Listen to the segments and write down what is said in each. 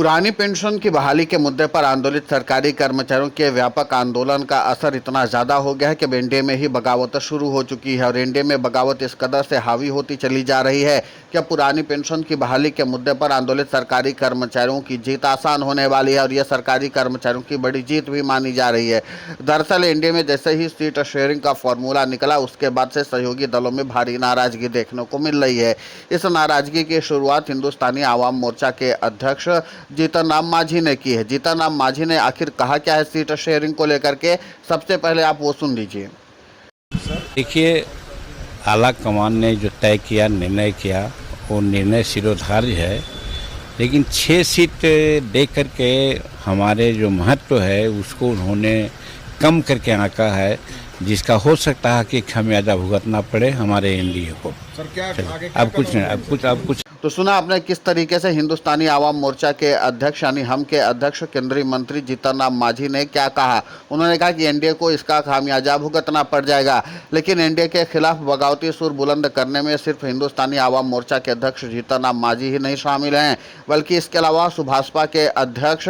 पुरानी पेंशन की बहाली के मुद्दे पर आंदोलित सरकारी कर्मचारियों के व्यापक आंदोलन का असर इतना ज्यादा हो गया है कि अब एनडीए में ही बगावत शुरू हो चुकी है और एनडीए में बगावत इस कदर से हावी होती चली जा रही है कि अब पुरानी पेंशन की बहाली के मुद्दे पर आंदोलित सरकारी कर्मचारियों की जीत आसान होने वाली है और यह सरकारी कर्मचारियों की बड़ी जीत भी मानी जा रही है। दरअसल एनडीए में जैसे ही सीट शेयरिंग का फॉर्मूला निकला उसके बाद से सहयोगी दलों में भारी नाराजगी देखने को मिल रही है। इस नाराजगी की शुरुआत हिंदुस्तानी आवाम मोर्चा के अध्यक्ष जीतन राम मांझी ने की है। जीतन राम मांझी ने आखिर कहा क्या है सीट शेयरिंग को लेकर के, सबसे पहले आप वो सुन लीजिए। देखिए, आला कमान ने जो तय किया, निर्णय किया, वो निर्णय शिरोधार्य है, लेकिन 6 सीट दे करके हमारे जो महत्व है उसको उन्होंने कम करके आंका है, जिसका हो सकता है कि खामियाजा भुगतना पड़े हमारे एनडीए को। सर क्या आगे अब कुछ नहीं, अब कुछ तो सुना आपने किस तरीके से हिंदुस्तानी आवाम मोर्चा के अध्यक्ष यानी हम के अध्यक्ष केंद्रीय मंत्री जीतन राम मांझी ने क्या कहा। उन्होंने कहा कि एनडीए को इसका खामियाजा भुगतना पड़ जाएगा, लेकिन एनडीए के खिलाफ बगावती सुर बुलंद करने में सिर्फ हिंदुस्तानी आवाम मोर्चा के अध्यक्ष जीतन राम मांझी ही नहीं शामिल हैं, बल्कि इसके अलावा सुभाषपा के अध्यक्ष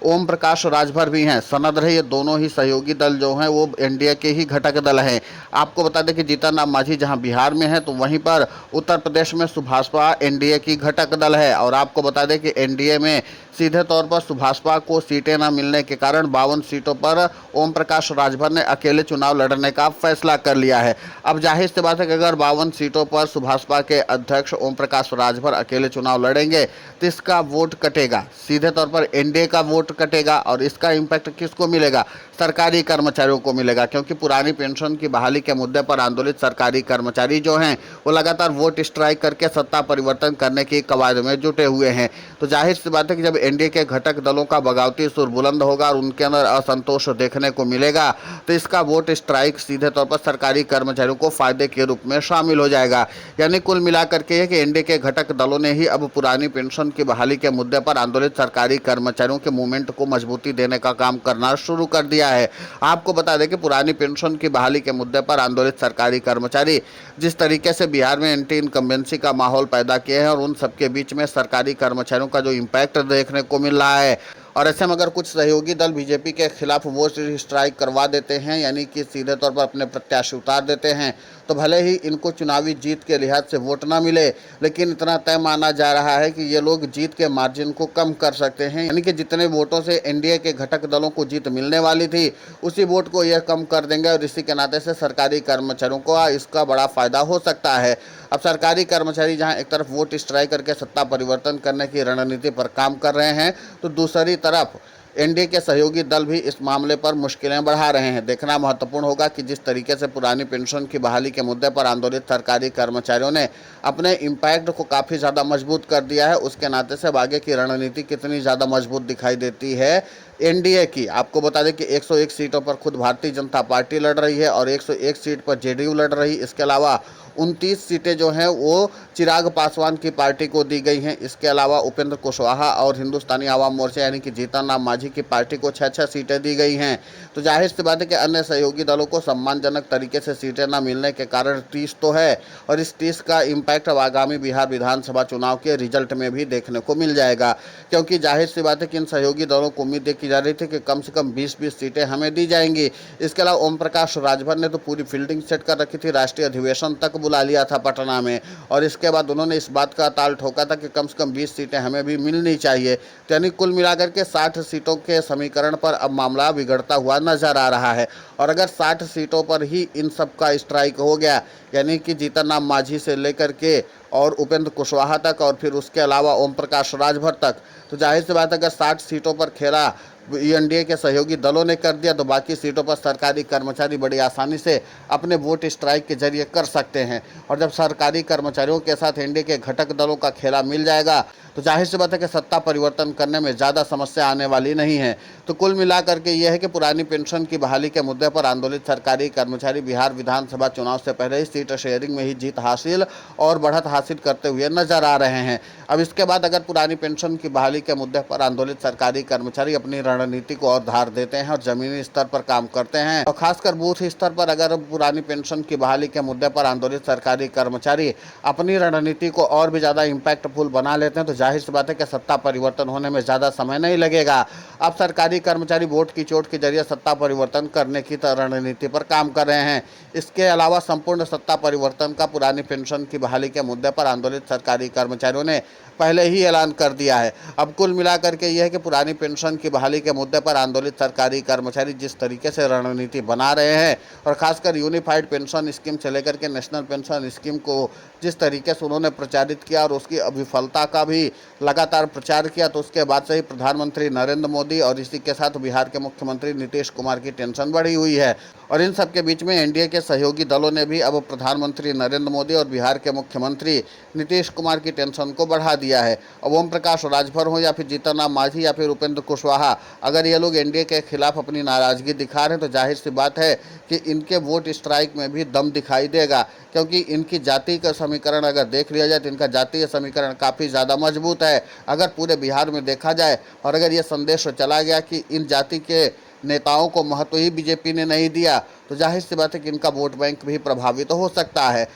ओम प्रकाश राजभर भी हैं। सनद रहे ये दोनों ही सहयोगी दल जो हैं वो एनडीए के ही घटक दल हैं। आपको बता दें कि जीतन राम मांझी जहां बिहार में है तो वहीं पर उत्तर प्रदेश में सुभाषपा एनडीए की घटक दल है। और आपको बता दें कि एनडीए में सीधे तौर पर सुभाषपा को सीटें न मिलने के कारण 52 सीटों पर ओम प्रकाश राजभर ने अकेले चुनाव लड़ने का फैसला कर लिया है। अब जाहिर सी बात है कि अगर 52 सीटों पर सुभाषपा के अध्यक्ष ओम प्रकाश राजभर अकेले चुनाव लड़ेंगे तो इसका वोट कटेगा, सीधे तौर पर एनडीए का वोट कटेगा। और इसका इम्पैक्ट किसको मिलेगा? सरकारी कर्मचारियों को मिलेगा, क्योंकि पुरानी पेंशन की बहाली के मुद्दे पर आंदोलित सरकारी कर्मचारी जो हैं वो लगातार वोट स्ट्राइक करके सत्ता परिवर्तन करने की कवायद में जुटे हुए हैं। तो जाहिर सी बात है कि जब एनडीए के घटक दलों का बगावती सुर बुलंद होगा और उनके अंदर असंतोष देखने को मिलेगा तो इसका वोट स्ट्राइक सीधे तौर पर सरकारी कर्मचारियों को फायदे के रूप में शामिल हो जाएगा। यानी कुल मिलाकर के कि एनडीए के घटक दलों ने ही अब पुरानी पेंशन की बहाली के मुद्दे पर आंदोलित सरकारी कर्मचारियों के मूवमेंट को मजबूती देने का काम करना शुरू कर दिया है। आपको बता दें कि पुरानी पेंशन की बहाली के मुद्दे पर आंदोलित सरकारी कर्मचारी जिस तरीके से बिहार में एंटी इनकम्बेंसी का माहौल पैदा किए हैं और उन सबके बीच में सरकारी कर्मचारियों का जो इम्पैक्ट देखने को मिल रहा है, और ऐसे में अगर कुछ सहयोगी दल बीजेपी के खिलाफ वोट स्ट्राइक करवा देते हैं, यानी कि सीधे तौर पर अपने प्रत्याशी उतार देते हैं, तो भले ही इनको चुनावी जीत के लिहाज से वोट ना मिले, लेकिन इतना तय माना जा रहा है कि ये लोग जीत के मार्जिन को कम कर सकते हैं। यानी कि जितने वोटों से एनडीए के घटक दलों को जीत मिलने वाली थी उसी वोट को यह कम कर देंगे और इसी के नाते से सरकारी कर्मचारियों को इसका बड़ा फायदा हो सकता है। अब सरकारी कर्मचारी जहां एक तरफ वोट स्ट्राइक करके सत्ता परिवर्तन करने की रणनीति पर काम कर रहे हैं, तो दूसरी तरफ एनडीए के सहयोगी दल भी इस मामले पर मुश्किलें बढ़ा रहे हैं। देखना महत्वपूर्ण होगा कि जिस तरीके से पुरानी पेंशन की बहाली के मुद्दे पर आंदोलित सरकारी कर्मचारियों ने अपने इम्पैक्ट को काफ़ी ज़्यादा मजबूत कर दिया है, उसके नाते से आगे की रणनीति कितनी ज़्यादा मजबूत दिखाई देती है एनडीए की। आपको बता दें कि 101 सीटों पर खुद भारतीय जनता पार्टी लड़ रही है और 101 सीट पर जेडीयू लड़ रही। इसके अलावा 29 सीटें जो हैं वो चिराग पासवान की पार्टी को दी गई हैं। इसके अलावा उपेंद्र कुशवाहा और हिंदुस्तानी आवाम मोर्चा यानी कि जीतन राम मांझी की पार्टी को 6-6 सीटें दी गई हैं। तो जाहिर सी बात है कि अन्य सहयोगी दलों को सम्मानजनक तरीके से सीटें न मिलने के कारण 30 तो है और इस 30 का इम्पैक्ट अब आगामी बिहार विधानसभा चुनाव के रिजल्ट में भी देखने को मिल जाएगा, क्योंकि जाहिर सी बात है कि इन सहयोगी दलों को उम्मीद की जा रही थी कि कम से कम 20-20 सीटें हमें दी जाएंगी। इसके अलावा ओम प्रकाश राजभर ने तो पूरी फील्डिंग सेट कर रखी थी, राष्ट्रीय अधिवेशन तक बुला लिया था पटना में, और इसके बाद उन्होंने इस बात का ताल ठोका था कि कम से कम 20 सीटें हमें भी मिलनी चाहिए। तो यानी कुल मिलाकर के 60 सीटों के समीकरण पर अब मामला बिगड़ता हुआ नजर आ रहा है। और अगर 60 सीटों पर ही इन सब का स्ट्राइक हो गया, यानी कि जीतन राम मांझी से लेकर के और उपेंद्र कुशवाहा तक और फिर उसके अलावा ओम प्रकाश राजभर तक, तो जाहिर सी बात है अगर 60 सीटों पर खेला एनडीए के सहयोगी दलों ने कर दिया तो बाकी सीटों पर सरकारी कर्मचारी बड़ी आसानी से अपने वोट स्ट्राइक के जरिए कर सकते हैं। और जब सरकारी कर्मचारियों के साथ एनडीए के घटक दलों का खेला मिल जाएगा तो जाहिर सी बात है कि सत्ता परिवर्तन करने में ज़्यादा समस्या आने वाली नहीं है। तो कुल मिलाकर के यह है कि पुरानी पेंशन की बहाली के मुद्दे पर आंदोलित सरकारी कर्मचारी बिहार विधानसभा चुनाव से पहले ही सीट शेयरिंग में ही जीत हासिल और बढ़त हासिल करते हुए नजर आ रहे हैं। अब इसके बाद अगर पुरानी पेंशन की बहाली के मुद्दे पर आंदोलित सरकारी कर्मचारी अपनी रणनीति को और धार देते हैं और जमीनी स्तर पर काम करते हैं और खासकर बूथ स्तर पर अगर पुरानी पेंशन की बहाली के मुद्दे पर आंदोलित सरकारी कर्मचारी अपनी रणनीति को और भी ज़्यादा इम्पैक्टफुल बना लेते हैं तो जाहिर सी बात है कि सत्ता परिवर्तन होने में ज़्यादा समय नहीं लगेगा। अब सरकारी कर्मचारी वोट की चोट के जरिए सत्ता परिवर्तन करने की रणनीति पर काम कर रहे हैं। इसके अलावा संपूर्ण सत्ता परिवर्तन का पुरानी पेंशन की बहाली के मुद्दे पर आंदोलित सरकारी कर्मचारियों ने पहले ही ऐलान कर दिया है। अब कुल मिलाकर के यह है कि पुरानी पेंशन की बहाली के मुद्दे पर आंदोलित सरकारी कर्मचारी जिस तरीके से रणनीति बना रहे हैं और खासकर यूनिफाइड पेंशन स्कीम से लेकर के नेशनल पेंशन स्कीम को जिस तरीके से उन्होंने प्रचारित किया और उसकी विफलता का भी लगातार प्रचार किया, तो उसके बाद से ही प्रधानमंत्री नरेंद्र मोदी और इसी के साथ बिहार के मुख्यमंत्री नीतीश कुमार की टेंशन बढ़ी हुई है। और इन सब के बीच में एनडीए के सहयोगी दलों ने भी अब प्रधानमंत्री नरेंद्र मोदी और बिहार के मुख्यमंत्री नीतीश कुमार की टेंशन को बढ़ा दिया है। अब ओम प्रकाश राजभर हो या फिर जीतन राम मांझी या फिर उपेंद्र कुशवाहा, अगर ये लोग एनडीए के खिलाफ अपनी नाराजगी दिखा रहे हैं तो जाहिर सी बात है कि इनके वोट स्ट्राइक में भी दम दिखाई देगा, क्योंकि इनकी जाति का समीकरण अगर देख लिया जाए तो इनका जातीय समीकरण काफ़ी ज़्यादा मजबूत है। अगर पूरे बिहार में देखा जाए और अगर ये संदेश चला गया कि इन जाति के नेताओं को महत्व ही बीजेपी ने नहीं दिया तो जाहिर सी बात है कि इनका वोट बैंक भी प्रभावित हो सकता है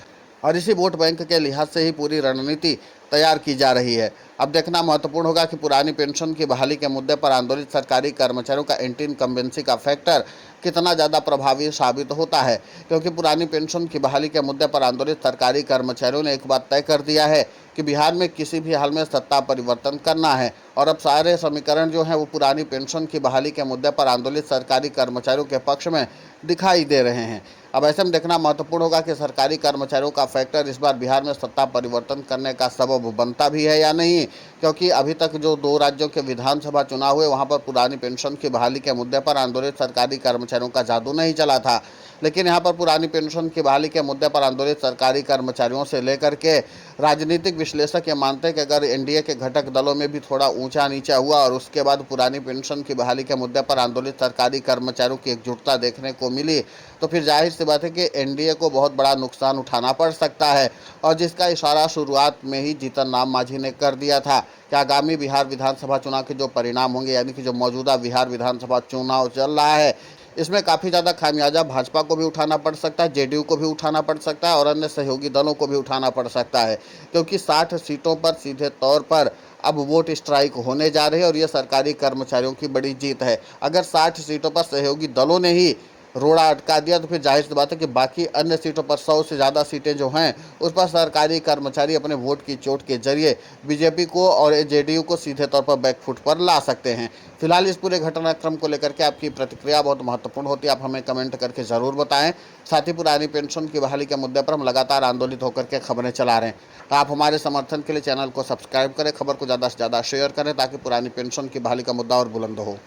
और इसी वोट बैंक के लिहाज से ही पूरी रणनीति तैयार की जा रही है। अब देखना महत्वपूर्ण होगा कि पुरानी पेंशन की बहाली के मुद्दे पर आंदोलित सरकारी कर्मचारियों का एंटी इनकम्बेंसी का फैक्टर कितना ज़्यादा प्रभावी साबित होता है, क्योंकि पुरानी पेंशन की बहाली के मुद्दे पर आंदोलित सरकारी कर्मचारियों ने एक बात तय कर दिया है कि बिहार में किसी भी हाल में सत्ता परिवर्तन करना है और अब सारे समीकरण जो हैं वो पुरानी पेंशन की बहाली के मुद्दे पर आंदोलित सरकारी कर्मचारियों के पक्ष में दिखाई दे रहे हैं। अब ऐसे में देखना महत्वपूर्ण होगा कि सरकारी कर्मचारियों का फैक्टर इस बार बिहार में सत्ता परिवर्तन करने का सबब बनता भी है या नहीं, क्योंकि अभी तक जो 2 राज्यों के विधानसभा चुनाव हुए वहां पर पुरानी पेंशन की बहाली के मुद्दे पर आंदोलित सरकारी कर्मचारियों का जादू नहीं चला था, लेकिन यहाँ पर पुरानी पेंशन की बहाली के मुद्दे पर आंदोलित सरकारी कर्मचारियों से लेकर के राजनीतिक विश्लेषक ये मानते हैं कि अगर एनडीए के घटक दलों में भी थोड़ा ऊंचा नीचा हुआ और उसके बाद पुरानी पेंशन की बहाली के मुद्दे पर आंदोलित सरकारी कर्मचारियों की एकजुटता देखने को मिली तो फिर जाहिर सी बात है कि एनडीए को बहुत बड़ा नुकसान उठाना पड़ सकता है, और जिसका इशारा शुरुआत में ही जीतन राम मांझी ने कर दिया था कि आगामी बिहार विधानसभा चुनाव के जो परिणाम होंगे, यानी कि जो मौजूदा बिहार विधानसभा चुनाव चल रहा है, इसमें काफ़ी ज़्यादा खामियाजा भाजपा को भी उठाना पड़ सकता है, जेडीयू को भी उठाना पड़ सकता है और अन्य सहयोगी दलों को भी उठाना पड़ सकता है, क्योंकि 60 सीटों पर सीधे तौर पर अब वोट स्ट्राइक होने जा रहे हैं और ये सरकारी कर्मचारियों की बड़ी जीत है। अगर 60 सीटों पर सहयोगी दलों ने ही रोड़ा अटका दिया तो फिर जाहिर सी बात है कि बाकी अन्य सीटों पर 100 से ज़्यादा सीटें जो हैं उस पर सरकारी कर्मचारी अपने वोट की चोट के जरिए बीजेपी को और जेडीयू को सीधे तौर पर बैकफुट पर ला सकते हैं। फिलहाल इस पूरे घटनाक्रम को लेकर के आपकी प्रतिक्रिया बहुत महत्वपूर्ण होती है, आप हमें कमेंट करके ज़रूर बताएं। साथ ही पुरानी पेंशन की बहाली के मुद्दे पर हम लगातार आंदोलित होकर के खबरें चला रहे हैं, तो आप हमारे समर्थन के लिए चैनल को सब्सक्राइब करें, खबर को ज़्यादा से ज़्यादा शेयर करें ताकि पुरानी पेंशन की बहाली का मुद्दा और बुलंद हो।